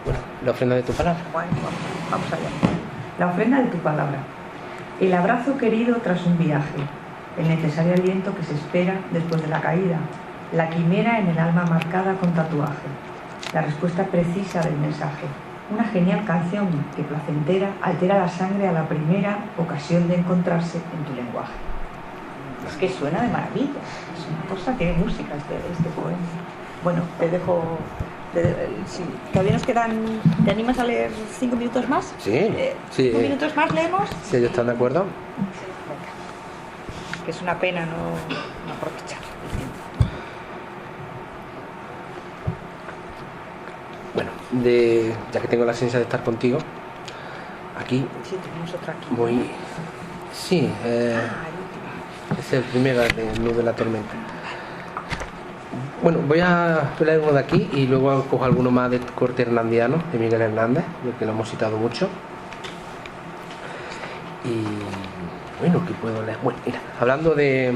E: Bueno, la ofrenda de tu palabra.
F: Bueno, vamos allá.
A: La ofrenda de tu palabra. El abrazo querido tras un viaje. El necesario aliento que se espera después de la caída. La quimera en el alma marcada con tatuaje. La respuesta precisa del mensaje. Una genial canción que placentera altera la sangre a la primera ocasión de encontrarse en tu lenguaje. Es que suena de maravilla. Es una cosa que tiene música este poema.
F: Bueno, te dejo... sí. Todavía nos quedan... ¿Te animas a leer 5 minutos más?
E: Sí, sí.
F: 5 minutos más leemos.
E: Si ellos están de acuerdo.
F: Venga. Que es una pena no aprovechar el tiempo.
E: Bueno, ya que tengo la esencia de estar contigo, aquí
F: Sí, tenemos otra aquí.
E: voy... Sí,
F: El último.
E: es el primero de Luz de la Tormenta. Bueno, voy a leer uno de aquí y luego cojo alguno más de corte hernandiano, de Miguel Hernández, que lo hemos citado mucho. Y bueno, ¿qué puedo leer? Bueno, mira, hablando de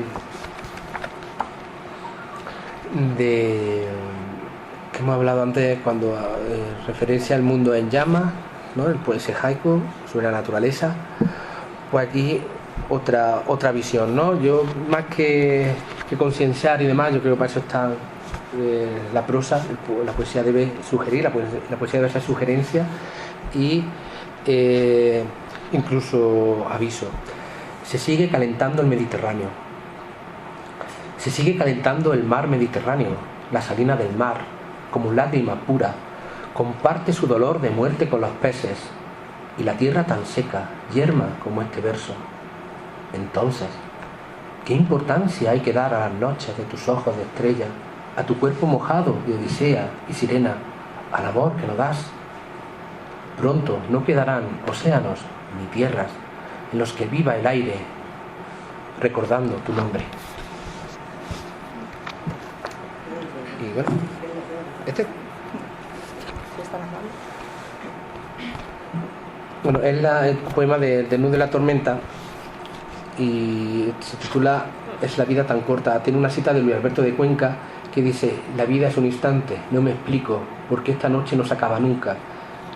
E: que hemos hablado antes cuando referencia al mundo en llamas, ¿no? Ese haiku sobre la naturaleza, pues aquí otra visión, ¿no? Yo más que concienciar y demás, yo creo que para eso está la prosa. La poesía debe sugerir, la poesía debe ser sugerencia y incluso aviso. Se sigue calentando el Mediterráneo, se sigue calentando el mar Mediterráneo, la salina del mar, como lágrima pura, comparte su dolor de muerte con los peces, y la tierra tan seca, yerma como este verso. Entonces, ¿qué importancia hay que dar a las noches de tus ojos de estrella, a tu cuerpo mojado de Odisea y Sirena, al amor que no das? Pronto no quedarán océanos ni tierras en los que viva el aire recordando tu nombre. Y bueno, bueno, es el poema de Luz de la Tormenta, y se titula Es la vida tan corta. Tiene una cita de Luis Alberto de Cuenca que dice: la vida es un instante, no me explico por qué esta noche no se acaba nunca.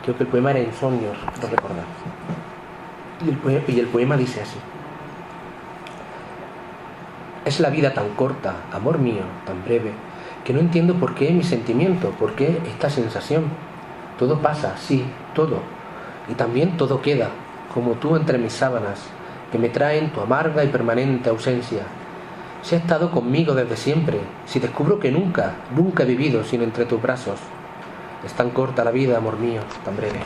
E: Creo que el poema era Insomnios, lo recordar. Y el poema dice así: es la vida tan corta, amor mío, tan breve, que no entiendo por qué mi sentimiento, por qué esta sensación. Todo pasa, sí, todo, y también todo queda, como tú entre mis sábanas, que me traen tu amarga y permanente ausencia. Si has estado conmigo desde siempre, si descubro que nunca, nunca he vivido sin entre tus brazos. Es tan corta la vida, amor mío, tan breve.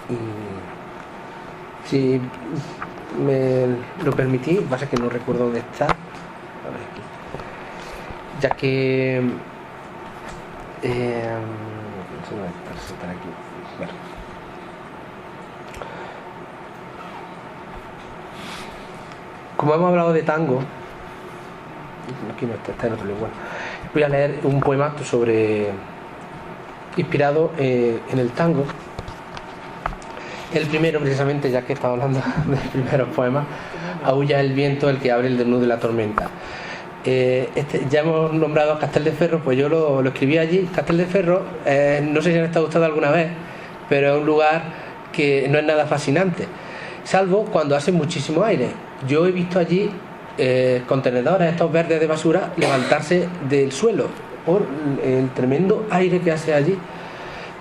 E: Y si me lo permitís, pasa que no recuerdo dónde está. A ver aquí. Ya que para aquí. Bueno. Como hemos hablado de tango, aquí no está en otro lenguaje, voy a leer un poema inspirado en el tango. El primero, precisamente, ya que estaba hablando de los primeros poemas, Aúlla el viento, el que abre el desnudo de la tormenta. Ya hemos nombrado a Castelldefels, pues yo lo escribí allí. Castelldefels, no sé si han estado ustedes alguna vez, pero es un lugar que no es nada fascinante, salvo cuando hace muchísimo aire. Yo he visto allí contenedores, estos verdes de basura, levantarse del suelo por el tremendo aire que hace allí.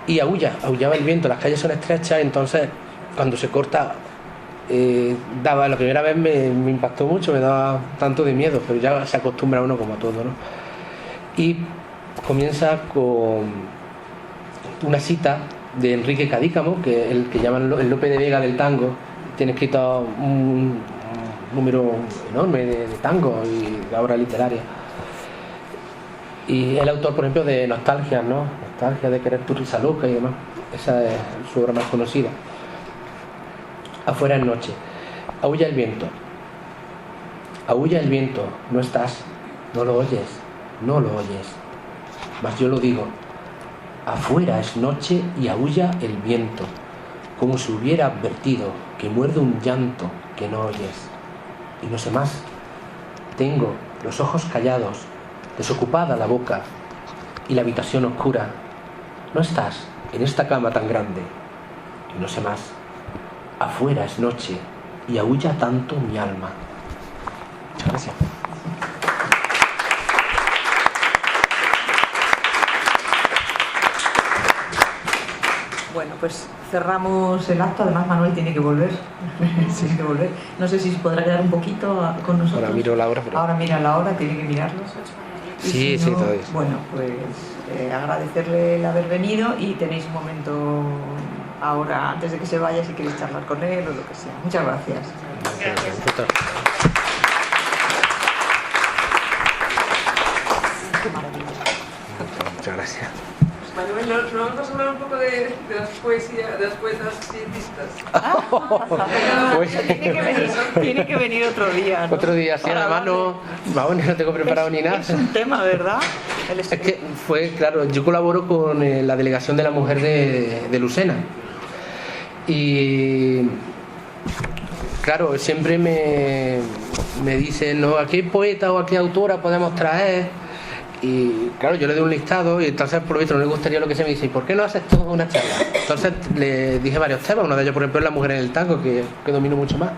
E: Y aullaba el viento, las calles son estrechas, entonces cuando se corta, la primera vez me impactó mucho, me daba tanto de miedo, pero ya se acostumbra uno como a todo, ¿no? Y comienza con una cita de Enrique Cadícamo, que es el que llaman el Lope de Vega del tango. Tiene escrito un número enorme de tango y de obras literarias. Y el autor, por ejemplo, de Nostalgia, ¿no? Nostalgia de querer tu risa loca y demás. Esa es su obra más conocida. Afuera es noche. Aúlla el viento. Aúlla el viento. No estás. No lo oyes. No lo oyes. Mas yo lo digo. Afuera es noche y aúlla el viento. Como si hubiera advertido que muerde un llanto que no oyes. Y no sé más. Tengo los ojos callados, desocupada la boca y la habitación oscura. No estás en esta cama tan grande. Y no sé más. Afuera es noche y aúlla tanto mi alma. Muchas gracias.
A: Bueno, pues cerramos el acto. Además, Manuel tiene que volver. Tiene que volver. No sé si se podrá quedar un poquito con nosotros.
E: Ahora miro la hora. Pero...
A: Ahora mira la hora, tiene que mirarlo.
E: Sí,
A: si no,
E: sí, todo eso.
A: Bueno, pues agradecerle el haber venido y tenéis un momento ahora, antes de que se vaya, si queréis charlar con él o lo que sea. Muchas gracias.
E: Gracias.
A: Qué maravilla.
E: Muchas gracias.
I: Manuel, ¿no vamos a hablar un poco de las poesías, de las poetas cientistas?
F: Tiene que venir otro día, ¿no?
E: Otro día, sí, además no tengo preparado ni nada.
F: Es un tema, ¿verdad?
E: Es que fue, claro, yo colaboro con la delegación de la mujer de Lucena. Y claro, siempre me dicen, ¿no?, ¿a qué poeta o a qué autora podemos traer? Y claro, yo le doy un listado y entonces por lo visto no le gustaría lo que se me dice: ¿y por qué no haces tú una charla? Entonces le dije varios temas. Uno de ellos, por ejemplo, es la mujer en el tango, que domino mucho más,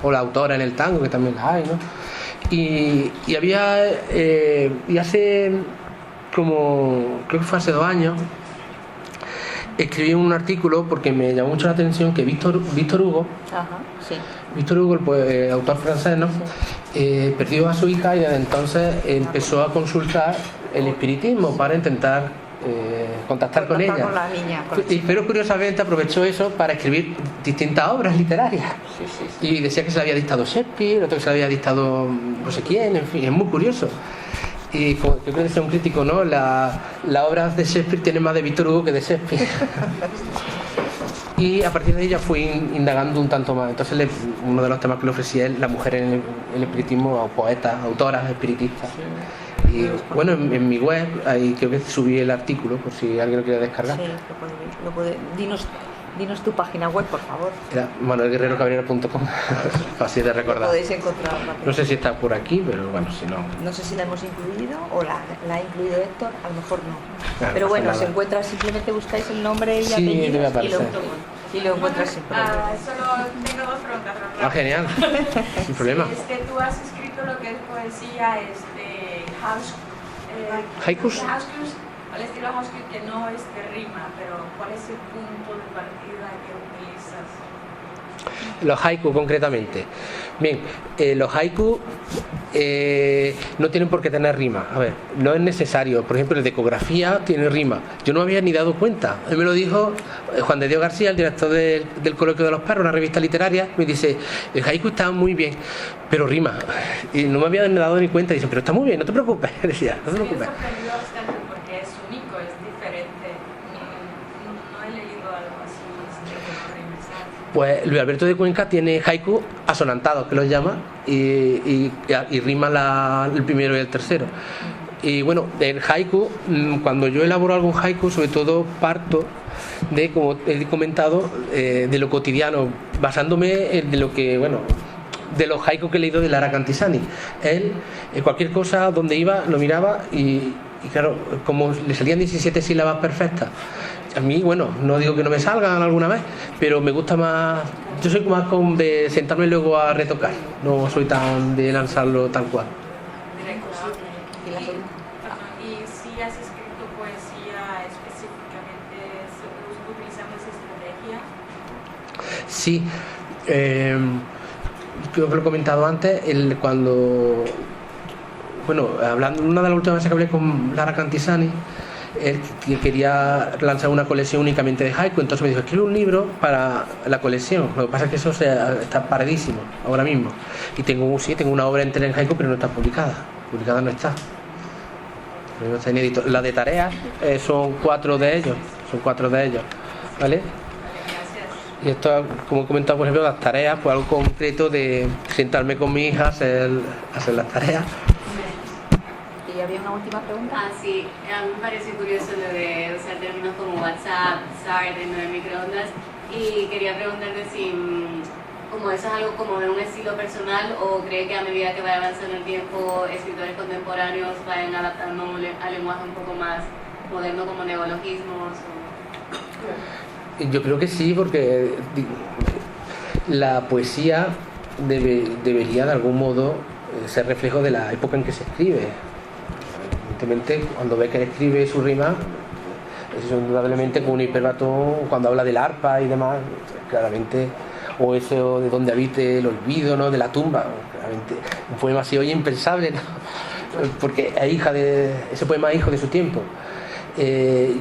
E: o la autora en el tango, que también la hay, ¿no? Y había y hace como, creo que fue hace 2 años, escribí un artículo porque me llamó mucho la atención que Víctor Hugo,
F: sí.
E: Víctor Hugo, el autor francés, ¿no?, perdió a su hija y desde entonces empezó a consultar el espiritismo para intentar contactar con ella.
F: Con la niña,
E: Pero curiosamente aprovechó eso para escribir distintas obras literarias. Sí. Y decía que se le había dictado Shakespeare, otro que se le había dictado no sé quién, en fin, es muy curioso. Y como yo creo que decía un crítico, ¿no?, las obras de Shakespeare tienen más de Víctor Hugo que de Shakespeare. Y a partir de ahí ya fui indagando un tanto más. Entonces uno de los temas que le ofrecía es la mujer en el espiritismo, o poetas, autoras, espiritistas. Y bueno, en mi web, ahí creo que subí el artículo, por si alguien lo quiere descargar.
F: Sí, lo puede. Dinos Dinos tu página web, por favor.
E: Era manuelguerrerocabrera.com. Fácil de recordar.
F: Podéis encontrar material.
E: No sé si está por aquí, pero bueno, si no.
F: No sé si la hemos incluido o la ha incluido Héctor, a lo mejor no.
E: Claro,
F: Pero
E: no pasa
F: bueno,
E: nada.
F: se encuentra, simplemente buscáis el nombre y
E: Sí,
F: apellidos
E: debe aparecer.
F: y lo encuentras sin problema.
D: Solo tengo dos preguntas.
E: Ah, genial. Sin problema.
D: Tú has escrito lo que es poesía,
E: ¿Haikus?
D: al estilo haikus, que no es de rima, pero ¿cuál es el punto de partida que utilizas?
E: Los haikus concretamente. Bien, los haikus no tienen por qué tener rima. A ver, no es necesario. Por ejemplo, el de ecografía tiene rima. Yo no me había ni dado cuenta. Él me lo dijo Juan de Dios García, el director del Coloquio de los Perros, una revista literaria. Me dice, el haiku está muy bien, pero rima. Y no me había dado ni cuenta. Dice, pero está muy bien, no te preocupes. Decía, no te preocupes.
D: Me ha sorprendido bastante porque es único, es diferente. No he leído algo así.
E: Pues Luis Alberto de Cuenca tiene haiku asonantados, que los llama, y rima el primero y el tercero. Y bueno, el haiku, cuando yo elaboro algún haiku, sobre todo parto de, como he comentado, de lo cotidiano, basándome en lo que, bueno, de los haikus que he leído de Lara Cantisani. Él, cualquier cosa donde iba, lo miraba y claro, como le salían 17 sílabas perfectas. A mí, bueno, no digo que no me salgan alguna vez, pero me gusta más, yo soy más de sentarme luego a retocar, no soy tan de lanzarlo tal cual.
D: Y si has escrito poesía específicamente utilizando esa estrategia.
E: Sí, creo que lo he comentado antes, cuando, bueno, hablando, una de las últimas veces que hablé con Lara Cantisani, él quería lanzar una colección únicamente de haiku, entonces me dijo, escribe un libro para la colección. Lo que pasa es que eso está paradísimo ahora mismo. Y tengo una obra entera en haiku, pero no está publicada no está. No está inédito. La de tareas son 4 de ellos, ¿vale? Y esto, como he comentado, por ejemplo, las tareas, pues algo concreto de sentarme con mi hija, hacer las tareas.
F: ¿Y había una última pregunta?
J: Sí, a mí me parece curioso lo de usar términos como WhatsApp, sarden, de microondas, y quería preguntarte si como eso es algo como de un estilo personal o cree que a medida que vaya avanzando el tiempo escritores contemporáneos vayan adaptando al lenguaje un poco más moderno como neologismos.
E: Yo creo que sí, porque la poesía debería de algún modo ser reflejo de la época en que se escribe. Evidentemente, cuando ve que escribe su rima, eso indudablemente con un hiperbatón, cuando habla del arpa y demás, claramente, o eso de donde habite el olvido, ¿no?, de la tumba, claramente, un poema así hoy impensable, ¿no?, porque ese poema es hijo de su tiempo.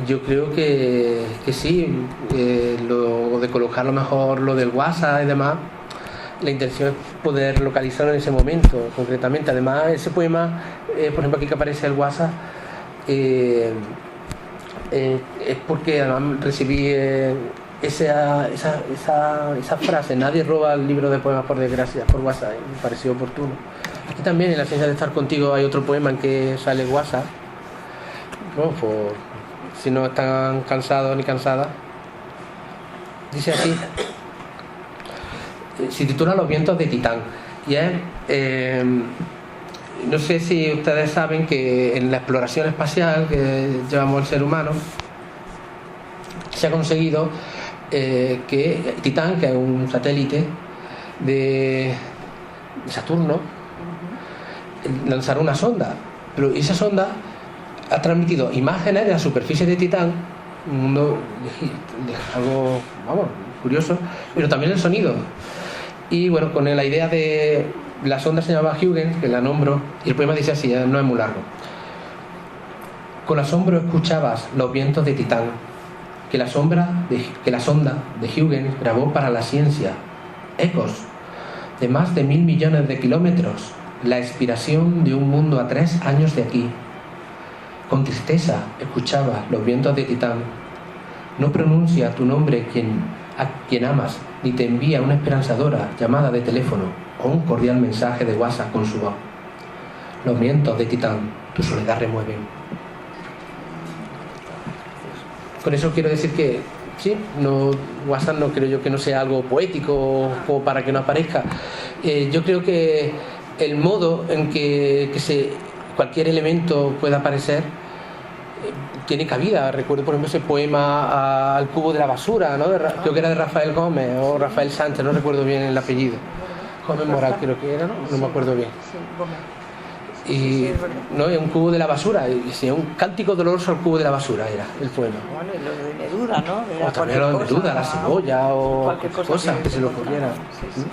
E: Yo creo que sí, lo de colocar a lo mejor lo del WhatsApp y demás, la intención es poder localizarlo en ese momento concretamente. Además, ese poema, por ejemplo, aquí que aparece el WhatsApp, es porque además recibí esa frase, nadie roba el libro de poemas por desgracia, por WhatsApp, y me pareció oportuno. Aquí también en La ciencia de estar contigo hay otro poema en que sale WhatsApp, ¿no?, si no están cansados ni cansadas. Dice así, se titula Los vientos de Titán, y es, no sé si ustedes saben que en la exploración espacial que llevamos el ser humano se ha conseguido que Titán, que es un satélite de Saturno, lanzara una sonda, pero esa sonda ha transmitido imágenes de la superficie de Titán, un mundo algo, vamos, curioso, pero también el sonido. Y bueno, con la idea de la sonda se llamaba Huygens, que la nombro, y el poema dice así, no es muy largo. Con asombro escuchabas los vientos de Titán, que la sonda de Huygens grabó para la ciencia, ecos de más de 1.000 millones de kilómetros, la expiración de un mundo a 3 años de aquí. Con tristeza escuchabas los vientos de Titán. No pronuncia tu nombre a quien amas, ni te envía una esperanzadora llamada de teléfono o un cordial mensaje de WhatsApp con su voz. Los vientos de Titán tu soledad remueven. Con eso quiero decir que sí, no, WhatsApp no creo yo que no sea algo poético o para que no aparezca. Yo creo que el modo en que cualquier elemento pueda aparecer tiene cabida. Recuerdo, por ejemplo, ese poema Al cubo de la basura, ¿no? Creo que era de Rafael Gómez o Rafael Sánchez, no recuerdo bien el apellido. Gómez Moral creo que era, no me acuerdo bien.
F: Sí, Gómez.
E: Y no, es un cubo de la basura, y sí, un cántico doloroso al cubo de la basura era el poema.
F: Bueno, y lo de Neruda, ¿no?
E: O también lo de Neruda, la cebolla o
F: cualquier cosa
E: cosas que se le ocurrieran.
F: Sí, sí.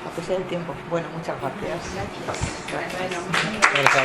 F: A pesar del tiempo. Bueno, muchas gracias.
J: Bueno.